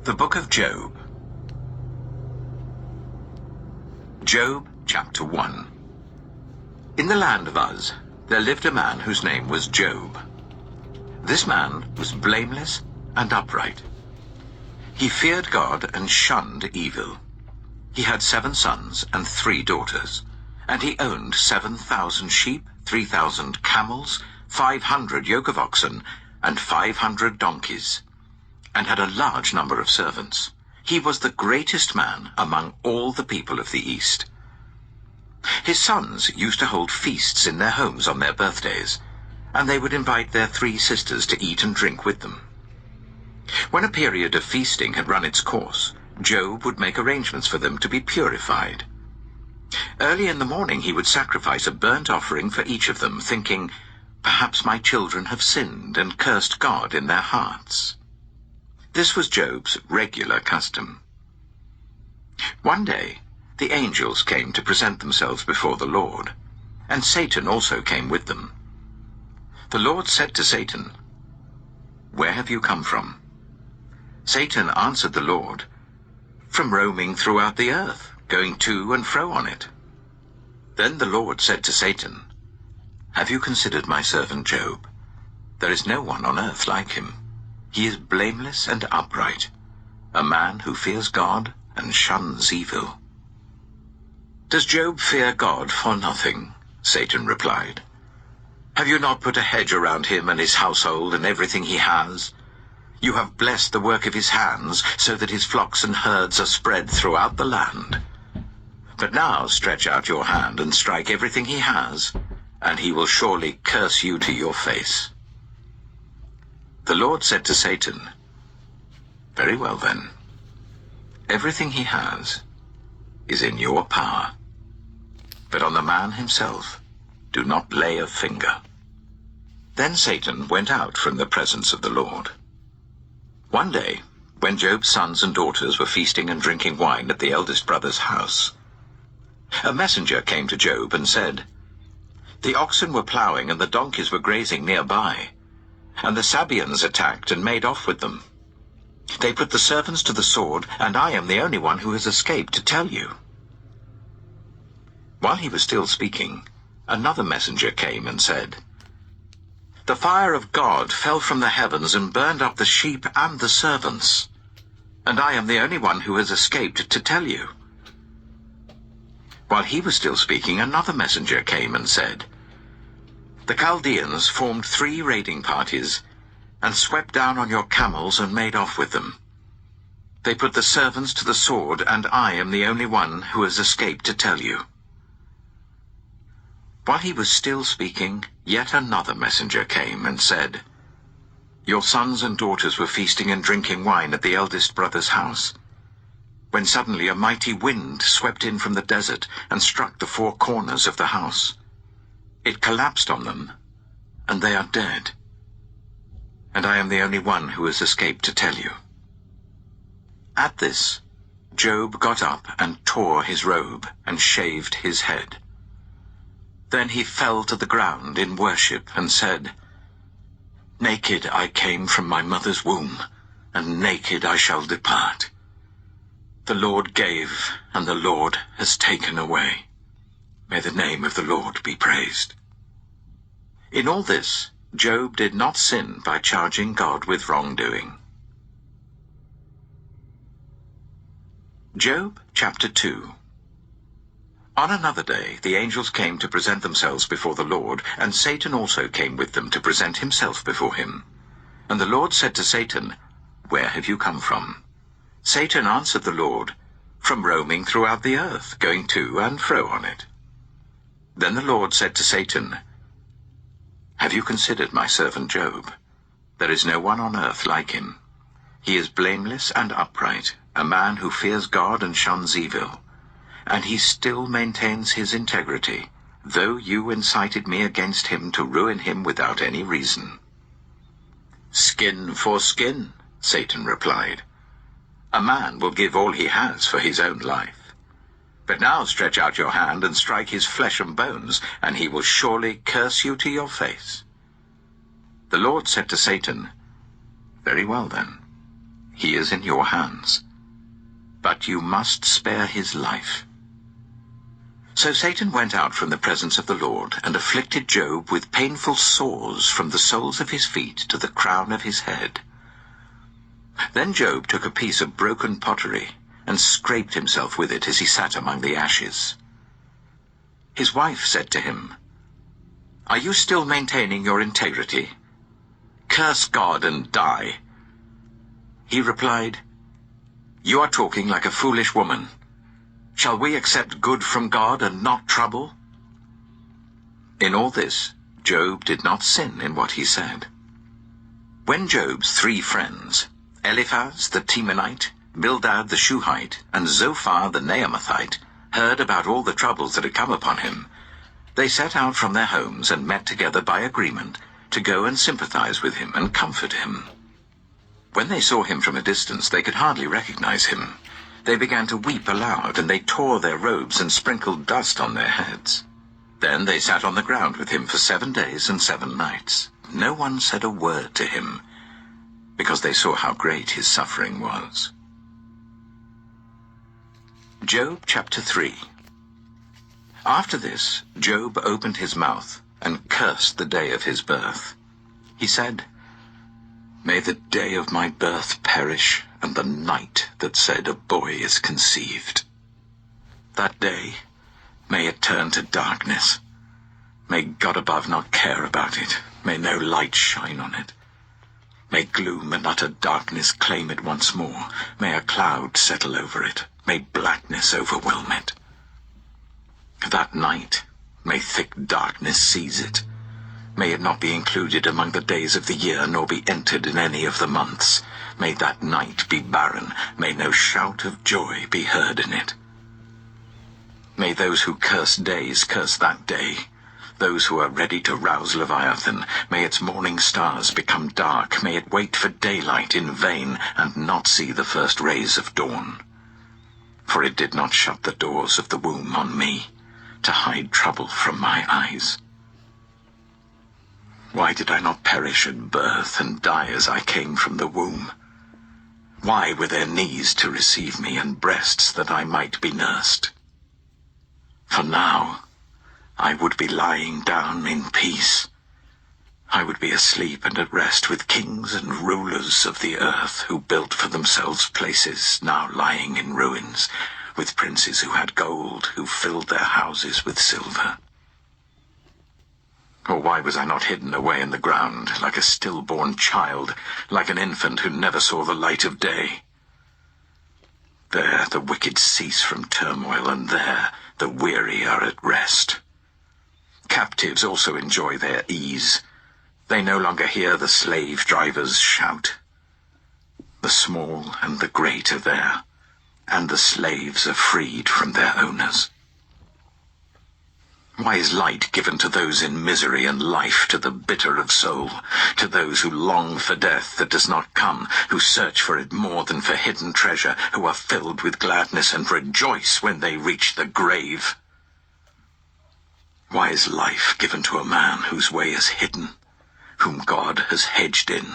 The Book of Job. Job, chapter 1. In the land of Uz, there lived a man whose name was Job. This man was blameless and upright. He feared God and shunned evil. He had 7 sons and 3 daughters, and he owned 7,000 sheep, 3,000 camels, 500 yoke of oxen, and 500 donkeys, and had a large number of servants. He was the greatest man among all the people of the East. His sons used to hold feasts in their homes on their birthdays, and they would invite their 3 sisters to eat and drink with them. When a period of feasting had run its course, Job would make arrangements for them to be purified. Early in the morning he would sacrifice a burnt offering for each of them, thinking, "Perhaps my children have sinned and cursed God in their hearts." This was Job's regular custom. One day, the angels came to present themselves before the Lord, and Satan also came with them. The Lord said to Satan, "Where have you come from?" Satan answered the Lord, "From roaming throughout the earth, going to and fro on it." Then the Lord said to Satan, "Have you considered my servant Job? There is no one on earth like him. He is blameless and upright, a man who fears God and shuns evil." "Does Job fear God for nothing?" Satan replied. "Have you not put a hedge around him and his household and everything he has? You have blessed the work of his hands, so that his flocks and herds are spread throughout the land. But now stretch out your hand and strike everything he has, and he will surely curse you to your face." The Lord said to Satan, "Very well then. Everything he has is in your power. But on the man himself, do not lay a finger." Then Satan went out from the presence of the Lord. One day, when Job's sons and daughters were feasting and drinking wine at the eldest brother's house, a messenger came to Job and said, "The oxen were plowing and the donkeys were grazing nearby, and the Sabeans attacked and made off with them. They put the servants to the sword, and I am the only one who has escaped to tell you." While he was still speaking, another messenger came and said, "The fire of God fell from the heavens and burned up the sheep and the servants, and I am the only one who has escaped to tell you." While he was still speaking, another messenger came and said, "The Chaldeans formed 3 raiding parties and swept down on your camels and made off with them. They put the servants to the sword, and I am the only one who has escaped to tell you." While he was still speaking, yet another messenger came and said, "Your sons and daughters were feasting and drinking wine at the eldest brother's house, when suddenly a mighty wind swept in from the desert and struck the 4 corners of the house. It collapsed on them, and they are dead. And I am the only one who has escaped to tell you." At this, Job got up and tore his robe and shaved his head. Then he fell to the ground in worship and said, "Naked I came from my mother's womb, and naked I shall depart. The Lord gave, and the Lord has taken away. May the name of the Lord be praised." In all this, Job did not sin by charging God with wrongdoing. Job chapter 2. On another day the angels came to present themselves before the Lord, and Satan also came with them to present himself before him. And the Lord said to Satan, "Where have you come from?" Satan answered the Lord, "From roaming throughout the earth, going to and fro on it." Then the Lord said to Satan, "Have you considered my servant Job? There is no one on earth like him. He is blameless and upright, a man who fears God and shuns evil. And he still maintains his integrity, though you incited me against him to ruin him without any reason." "Skin for skin," Satan replied. "A man will give all he has for his own life. But now stretch out your hand and strike his flesh and bones, and he will surely curse you to your face." The Lord said to Satan, "Very well then. he is in your hands. But you must spare his life." So Satan went out from the presence of the Lord and afflicted Job with painful sores from the soles of his feet to the crown of his head. Then Job took a piece of broken pottery and scraped himself with it as he sat among the ashes. His wife said to him, "Are you still maintaining your integrity? Curse God and die." He replied, "You are talking like a foolish woman. Shall we accept good from God and not trouble?" In all this, Job did not sin in what he said. When Job's 3 friends, Eliphaz the Temanite, Bildad the Shuhite, and Zophar the Naamathite, heard about all the troubles that had come upon him, they set out from their homes and met together by agreement to go and sympathize with him and comfort him. When they saw him from a distance, they could hardly recognize him. They began to weep aloud, and they tore their robes and sprinkled dust on their heads. Then they sat on the ground with him for 7 days and 7 nights. No one said a word to him, because they saw how great his suffering was. Job chapter 3. After this, Job opened his mouth and cursed the day of his birth. He said, "May the day of my birth perish, and the night that said a boy is conceived. That day, may it turn to darkness. May God above not care about it. May no light shine on it. May gloom and utter darkness claim it once more. May a cloud settle over it. May blackness overwhelm it. That night, may thick darkness seize it. May it not be included among the days of the year, nor be entered in any of the months. May that night be barren. May no shout of joy be heard in it. May those who curse days curse that day. Those who are ready to rouse Leviathan, may its morning stars become dark. May it wait for daylight in vain and not see the first rays of dawn. For it did not shut the doors of the womb on me, to hide trouble from my eyes. Why did I not perish at birth and die as I came from the womb? Why were there knees to receive me and breasts that I might be nursed? For now I would be lying down in peace. I would be asleep and at rest with kings and rulers of the earth who built for themselves places now lying in ruins, with princes who had gold, who filled their houses with silver. Or why was I not hidden away in the ground, like a stillborn child, like an infant who never saw the light of day? There the wicked cease from turmoil, and there the weary are at rest. Captives also enjoy their ease. They no longer hear the slave drivers shout. The small and the great are there, and the slaves are freed from their owners. Why is light given to those in misery, and life to the bitter of soul, to those who long for death that does not come, who search for it more than for hidden treasure, who are filled with gladness and rejoice when they reach the grave? Why is life given to a man whose way is hidden, whom God has hedged in?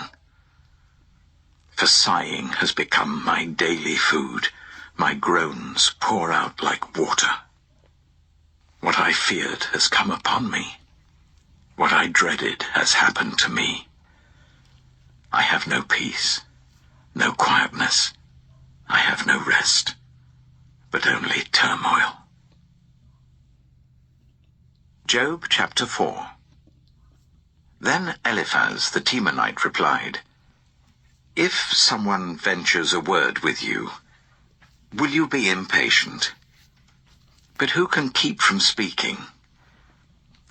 For sighing has become my daily food, my groans pour out like water. What I feared has come upon me. What I dreaded has happened to me. I have no peace, no quietness. I have no rest, but only turmoil. Job chapter 4. Then Eliphaz the Temanite replied, "If someone ventures a word with you, will you be impatient? But who can keep from speaking?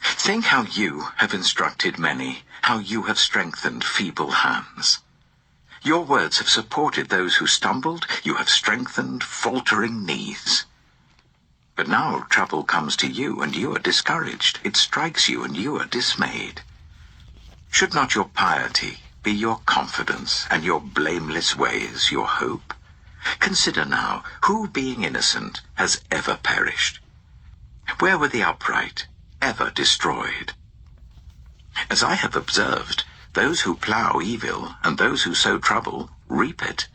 Think how you have instructed many, how you have strengthened feeble hands. Your words have supported those who stumbled, you have strengthened faltering knees. But now trouble comes to you, and you are discouraged. It strikes you, and you are dismayed. Should not your piety be your confidence, and your blameless ways your hope? Consider now, who being innocent has ever perished? Where were the upright ever destroyed? As I have observed, those who plough evil and those who sow trouble reap it.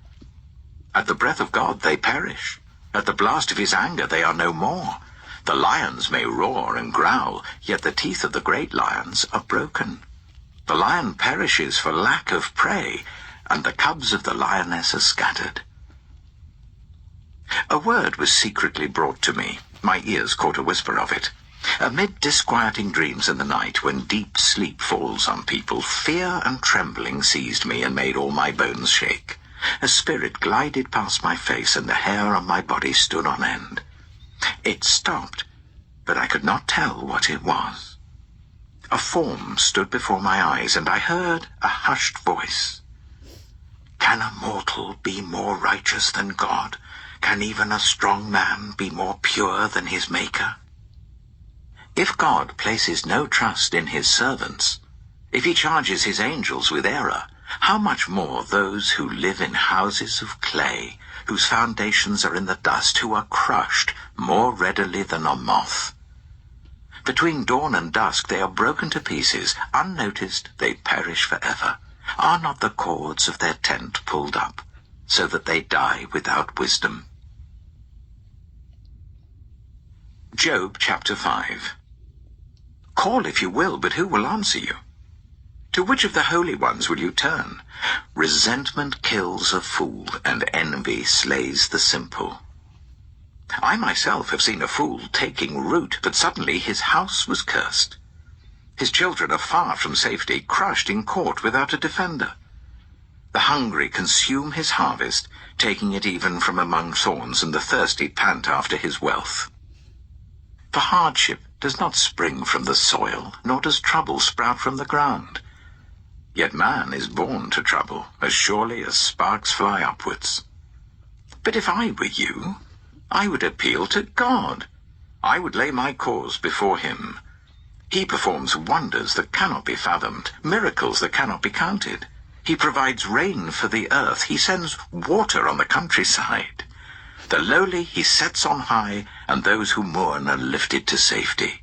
At the breath of God they perish. At the blast of his anger they are no more. The lions may roar and growl, yet the teeth of the great lions are broken. The lion perishes for lack of prey, and the cubs of the lioness are scattered. A word was secretly brought to me. My ears caught a whisper of it. Amid disquieting dreams in the night, when deep sleep falls on people, fear and trembling seized me and made all my bones shake. A spirit glided past my face, and the hair on my body stood on end. It stopped, but I could not tell what it was. A form stood before my eyes, and I heard a hushed voice. "Can a mortal be more righteous than God? Can even a strong man be more pure than his Maker?" If God places no trust in his servants, if he charges his angels with error, how much more those who live in houses of clay, whose foundations are in the dust, who are crushed more readily than a moth. Between dawn and dusk they are broken to pieces. Unnoticed they perish forever. Are not the cords of their tent pulled up, so that they die without wisdom? Job chapter 5. Call if you will, but who will answer you? To which of the holy ones will you turn? Resentment kills a fool, and envy slays the simple. I myself have seen a fool taking root, but suddenly his house was cursed. His children are far from safety, crushed in court without a defender. The hungry consume his harvest, taking it even from among thorns, and the thirsty pant after his wealth. For hardship does not spring from the soil, nor does trouble sprout from the ground. Yet man is born to trouble, as surely as sparks fly upwards. But if I were you, I would appeal to God. I would lay my cause before him. He performs wonders that cannot be fathomed, miracles that cannot be counted. He provides rain for the earth. He sends water on the countryside. The lowly he sets on high, and those who mourn are lifted to safety.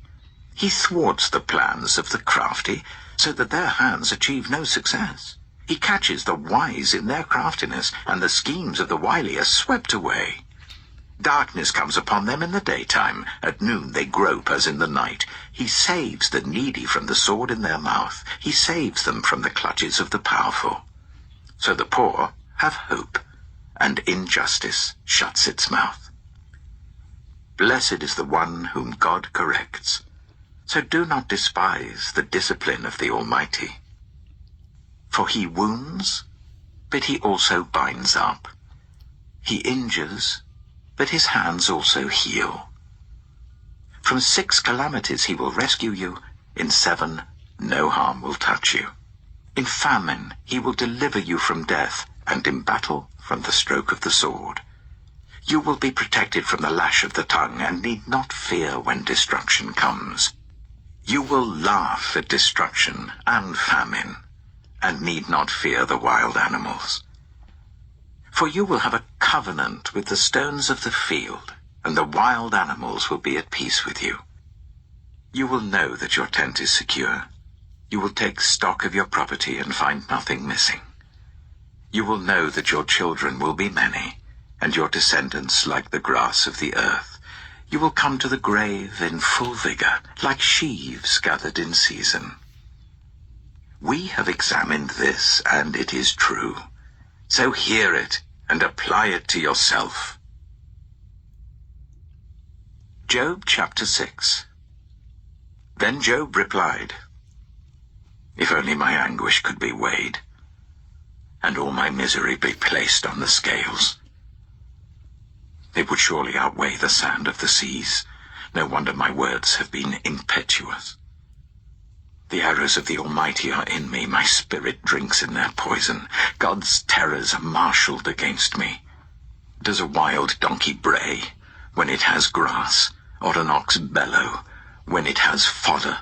He thwarts the plans of the crafty, so that their hands achieve no success. He catches the wise in their craftiness, and the schemes of the wily are swept away. Darkness comes upon them in the daytime. At noon they grope as in the night. He saves the needy from the sword in their mouth. He saves them from the clutches of the powerful. So the poor have hope, and injustice shuts its mouth. Blessed is the one whom God corrects. So do not despise the discipline of the Almighty. For he wounds, but he also binds up. He injures, but his hands also heal. From 6 calamities he will rescue you. In 7, no harm will touch you. In famine he will deliver you from death, and in battle from the stroke of the sword. You will be protected from the lash of the tongue, and need not fear when destruction comes. You will laugh at destruction and famine, and need not fear the wild animals. For you will have a covenant with the stones of the field, and the wild animals will be at peace with you. You will know that your tent is secure. You will take stock of your property and find nothing missing. You will know that your children will be many, and your descendants like the grass of the earth. You will come to the grave in full vigor, like sheaves gathered in season. We have examined this, and it is true. So hear it, and apply it to yourself. Job chapter 6. Then Job replied, "If only my anguish could be weighed, and all my misery be placed on the scales. It would surely outweigh the sand of the seas. No wonder my words have been impetuous. The arrows of the Almighty are in me. My spirit drinks in their poison. God's terrors are marshaled against me. Does a wild donkey bray when it has grass, or an ox bellow when it has fodder?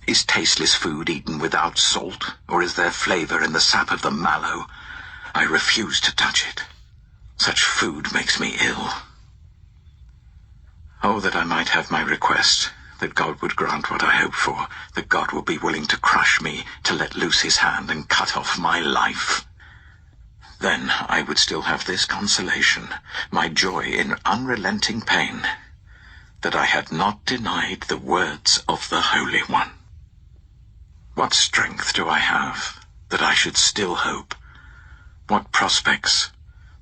Is tasteless food eaten without salt, or is there flavor in the sap of the mallow? I refuse to touch it. Such food makes me ill. Oh, that I might have my request, that God would grant what I hope for, that God will be willing to crush me, to let loose his hand and cut off my life. Then I would still have this consolation, my joy in unrelenting pain, that I had not denied the words of the Holy One. What strength do I have that I should still hope? What prospects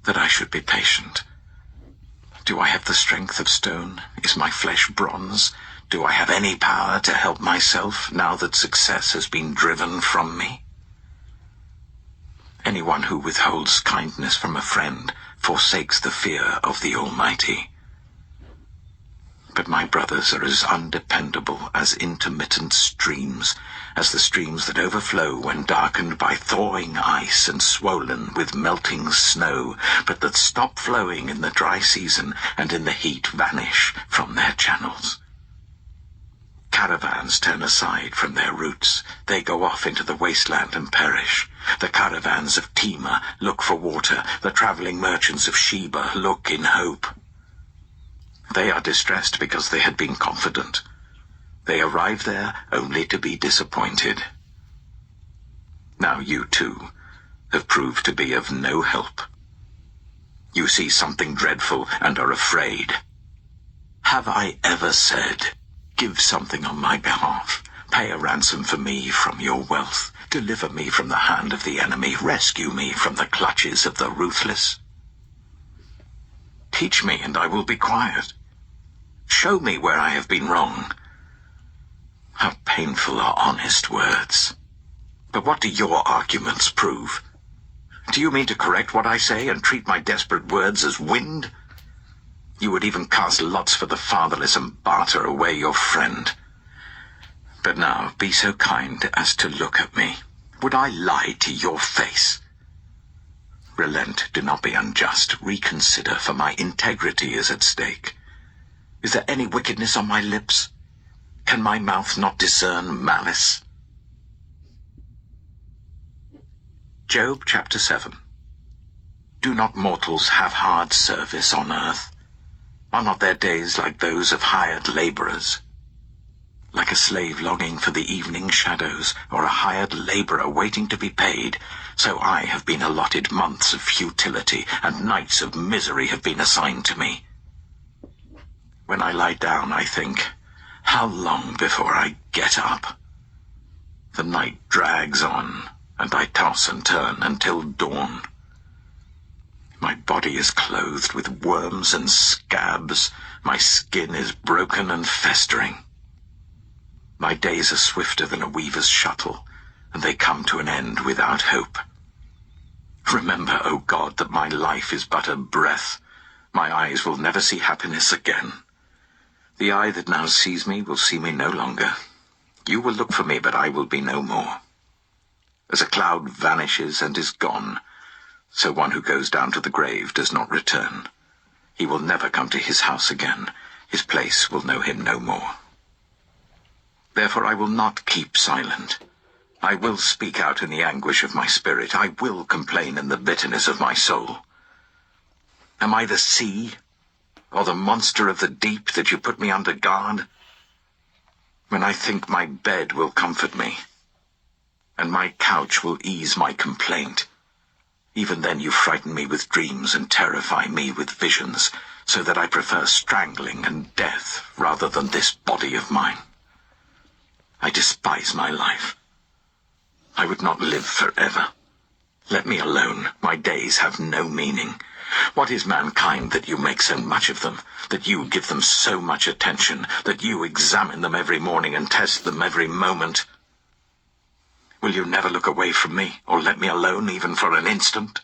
that I should be patient? Do I have the strength of stone? Is my flesh bronze? Do I have any power to help myself now that success has been driven from me? Anyone who withholds kindness from a friend forsakes the fear of the Almighty. But my brothers are as undependable as intermittent streams, as the streams that overflow when darkened by thawing ice and swollen with melting snow, but that stop flowing in the dry season and in the heat vanish from their channels. Caravans turn aside from their routes. They go off into the wasteland and perish. The caravans of Tema look for water. The traveling merchants of Sheba look in hope. They are distressed because they had been confident. They arrive there only to be disappointed. Now you, too, have proved to be of no help. You see something dreadful and are afraid. Have I ever said, give something on my behalf, pay a ransom for me from your wealth, deliver me from the hand of the enemy, rescue me from the clutches of the ruthless? Teach me, and I will be quiet. Show me where I have been wrong. How painful are honest words. But what do your arguments prove? Do you mean to correct what I say and treat my desperate words as wind? You would even cast lots for the fatherless and barter away your friend. But now be so kind as to look at me. Would I lie to your face? Relent, do not be unjust. Reconsider, for my integrity is at stake. Is there any wickedness on my lips? Can my mouth not discern malice? Job chapter 7. Do not mortals have hard service on earth? Are not their days like those of hired laborers? Like a slave longing for the evening shadows, or a hired laborer waiting to be paid, so I have been allotted months of futility, and nights of misery have been assigned to me. When I lie down, I think, how long before I get up? The night drags on, and I toss and turn until dawn. My body is clothed with worms and scabs. My skin is broken and festering. My days are swifter than a weaver's shuttle, and they come to an end without hope. Remember, O God, that my life is but a breath. My eyes will never see happiness again. The eye that now sees me will see me no longer. You will look for me, but I will be no more. As a cloud vanishes and is gone, so one who goes down to the grave does not return. He will never come to his house again. His place will know him no more. Therefore I will not keep silent. I will speak out in the anguish of my spirit. I will complain in the bitterness of my soul. Am I the sea, or the monster of the deep, that you put me under guard? When I think my bed will comfort me, and my couch will ease my complaint, even then you frighten me with dreams and terrify me with visions, so that I prefer strangling and death rather than this body of mine. I despise my life. I would not live forever. Let me alone. My days have no meaning. What is mankind that you make so much of them, that you give them so much attention, that you examine them every morning and test them every moment? Will you never look away from me, or let me alone even for an instant?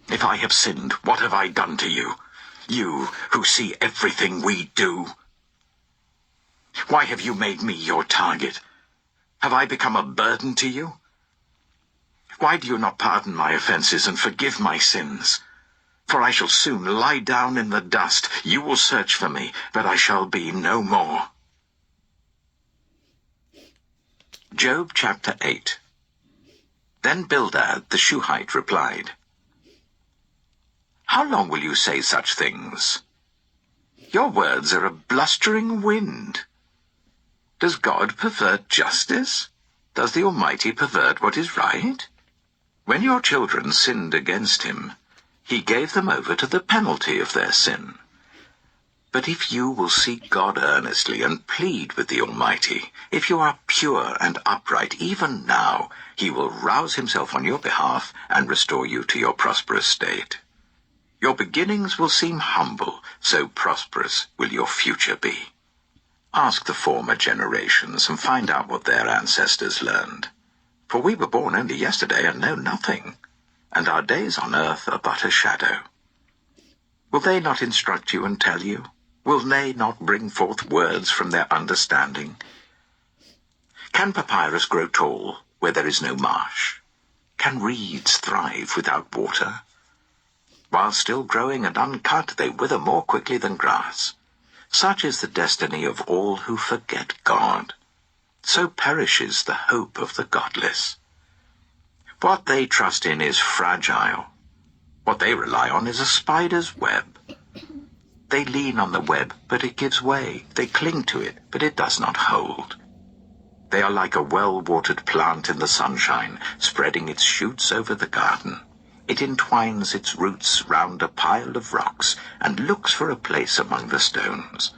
If I have sinned, what have I done to you? You who see everything we do. Why have you made me your target? Have I become a burden to you? Why do you not pardon my offenses and forgive my sins? For I shall soon lie down in the dust. You will search for me, but I shall be no more. Job chapter 8. Then Bildad the Shuhite replied, How long will you say such things? Your words are a blustering wind. Does God pervert justice? Does the Almighty pervert what is right? When your children sinned against him, he gave them over to the penalty of their sin. But if you will seek God earnestly and plead with the Almighty, if you are pure and upright even now, he will rouse himself on your behalf and restore you to your prosperous state. Your beginnings will seem humble, so prosperous will your future be. Ask the former generations and find out what their ancestors learned. For we were born only yesterday and know nothing, and our days on earth are but a shadow. Will they not instruct you and tell you? Will they not bring forth words from their understanding? Can papyrus grow tall where there is no marsh? Can reeds thrive without water? While still growing and uncut, they wither more quickly than grass. Such is the destiny of all who forget God. So perishes the hope of the godless. What they trust in is fragile. What they rely on is a spider's web. They lean on the web, but it gives way. They cling to it, but it does not hold. They are like a well-watered plant in the sunshine, spreading its shoots over the garden. It entwines its roots round a pile of rocks and looks for a place among the stones.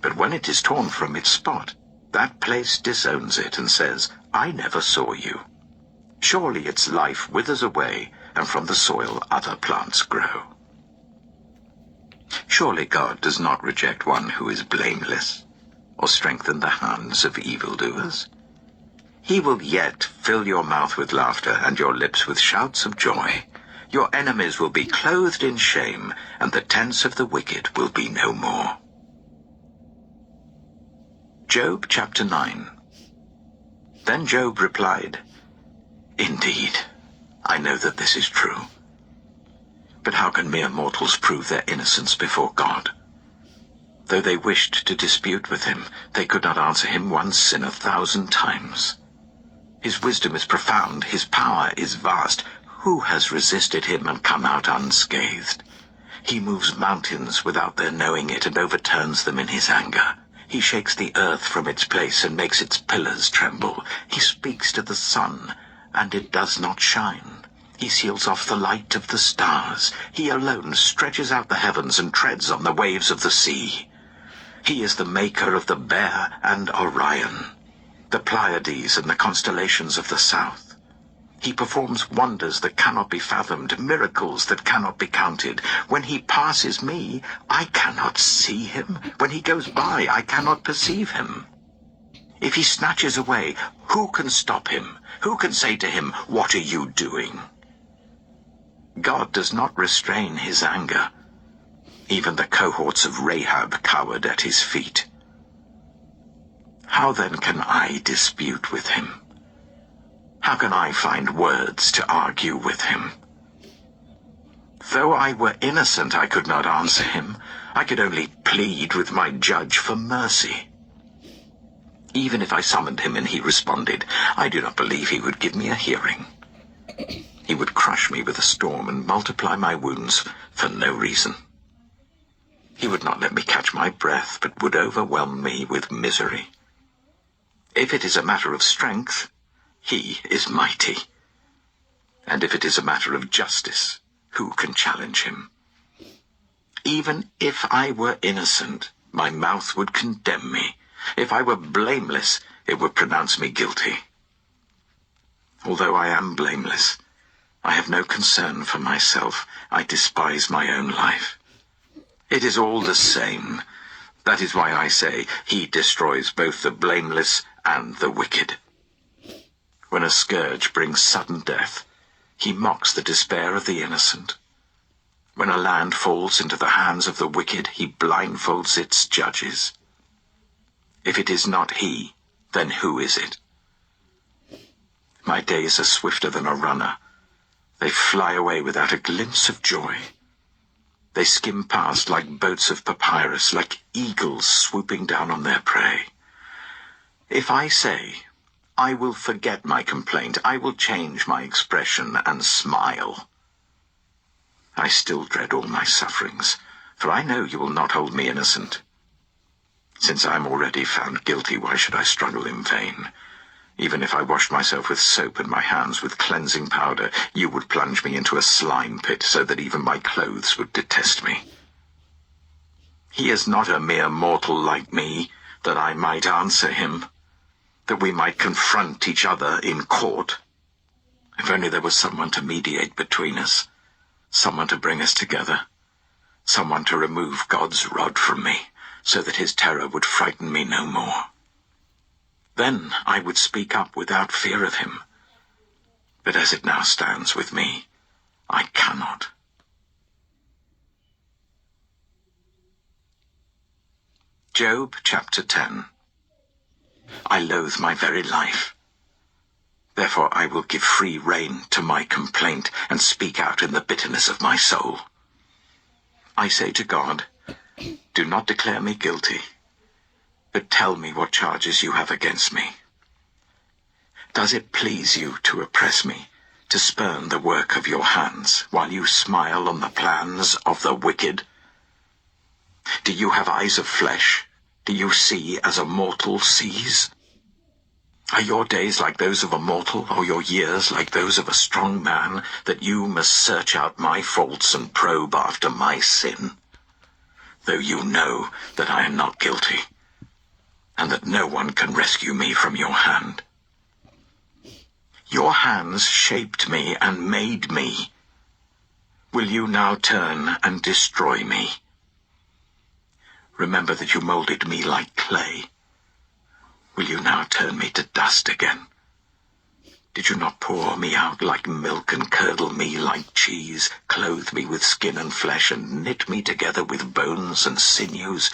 But when it is torn from its spot, that place disowns it and says, "I never saw you." Surely its life withers away, and from the soil other plants grow. Surely God does not reject one who is blameless, or strengthen the hands of evildoers. He will yet fill your mouth with laughter and your lips with shouts of joy. Your enemies will be clothed in shame, and the tents of the wicked will be no more. Job chapter 9. Then Job replied, "Indeed, I know that this is true. But how can mere mortals prove their innocence before God? Though they wished to dispute with him, they could not answer him one sin 1,000 times. His wisdom is profound, his power is vast. Who has resisted him and come out unscathed? He moves mountains without their knowing it and overturns them in his anger. He shakes the earth from its place and makes its pillars tremble. He speaks to the sun, and it does not shine. He seals off the light of the stars. He alone stretches out the heavens and treads on the waves of the sea. He is the maker of the Bear and Orion, the Pleiades and the constellations of the south. He performs wonders that cannot be fathomed, miracles that cannot be counted. When he passes me, I cannot see him. When he goes by, I cannot perceive him. If he snatches away, who can stop him? Who can say to him, "What are you doing?" God does not restrain his anger. Even the cohorts of Rahab cowered at his feet. How then can I dispute with him? How can I find words to argue with him? Though I were innocent, I could not answer him. I could only plead with my judge for mercy. Even if I summoned him and he responded, I do not believe he would give me a hearing. He would crush me with a storm and multiply my wounds for no reason. He would not let me catch my breath, but would overwhelm me with misery. If it is a matter of strength, he is mighty. And if it is a matter of justice, who can challenge him? Even if I were innocent, my mouth would condemn me. If I were blameless, it would pronounce me guilty. Although I am blameless, I have no concern for myself. I despise my own life. It is all the same. That is why I say, he destroys both the blameless and the wicked. When a scourge brings sudden death, he mocks the despair of the innocent. When a land falls into the hands of the wicked, he blindfolds its judges. If it is not he, then who is it? My days are swifter than a runner. They fly away without a glimpse of joy. They skim past like boats of papyrus, like eagles swooping down on their prey. If I say, I will forget my complaint, I will change my expression and smile, I still dread all my sufferings, for I know you will not hold me innocent. Since I am already found guilty, why should I struggle in vain? Even if I washed myself with soap and my hands with cleansing powder, you would plunge me into a slime pit so that even my clothes would detest me. He is not a mere mortal like me, that I might answer him, that we might confront each other in court. If only there was someone to mediate between us, someone to bring us together, someone to remove God's rod from me, so that his terror would frighten me no more. Then I would speak up without fear of him. But as it now stands with me, I cannot. Job chapter 10. I loathe my very life. Therefore I will give free rein to my complaint and speak out in the bitterness of my soul. I say to God, do not declare me guilty, but tell me what charges you have against me. Does it please you to oppress me, to spurn the work of your hands, while you smile on the plans of the wicked? Do you have eyes of flesh? Do you see as a mortal sees? Are your days like those of a mortal, or your years like those of a strong man, that you must search out my faults and probe after my sin? Though you know that I am not guilty, and that no one can rescue me from your hand. Your hands shaped me and made me. Will you now turn and destroy me? Remember that you molded me like clay. Will you now turn me to dust again? Did you not pour me out like milk and curdle me like cheese, clothe me with skin and flesh, and knit me together with bones and sinews?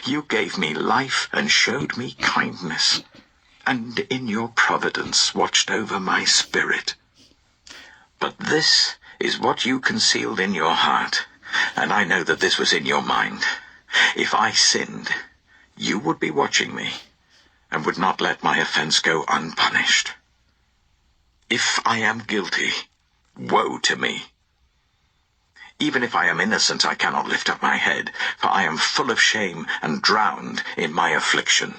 You gave me life and showed me kindness, and in your providence watched over my spirit. But this is what you concealed in your heart, and I know that this was in your mind. If I sinned, you would be watching me, and would not let my offense go unpunished. If I am guilty, woe to me. Even if I am innocent, I cannot lift up my head, for I am full of shame and drowned in my affliction.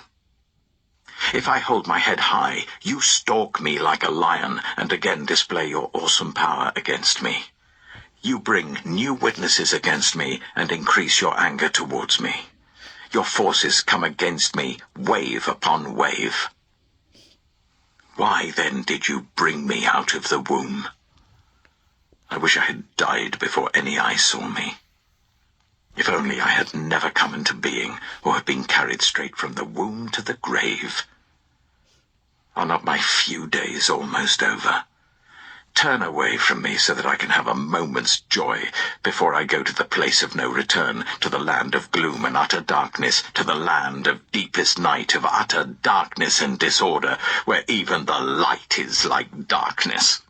If I hold my head high, you stalk me like a lion, and again display your awesome power against me. You bring new witnesses against me, and increase your anger towards me. Your forces come against me, wave upon wave. Why then did you bring me out of the womb? I wish I had died before any eye saw me. If only I had never come into being, or had been carried straight from the womb to the grave. Are not my few days almost over? Turn away from me so that I can have a moment's joy before I go to the place of no return, to the land of gloom and utter darkness, to the land of deepest night, of utter darkness and disorder, where even the light is like darkness.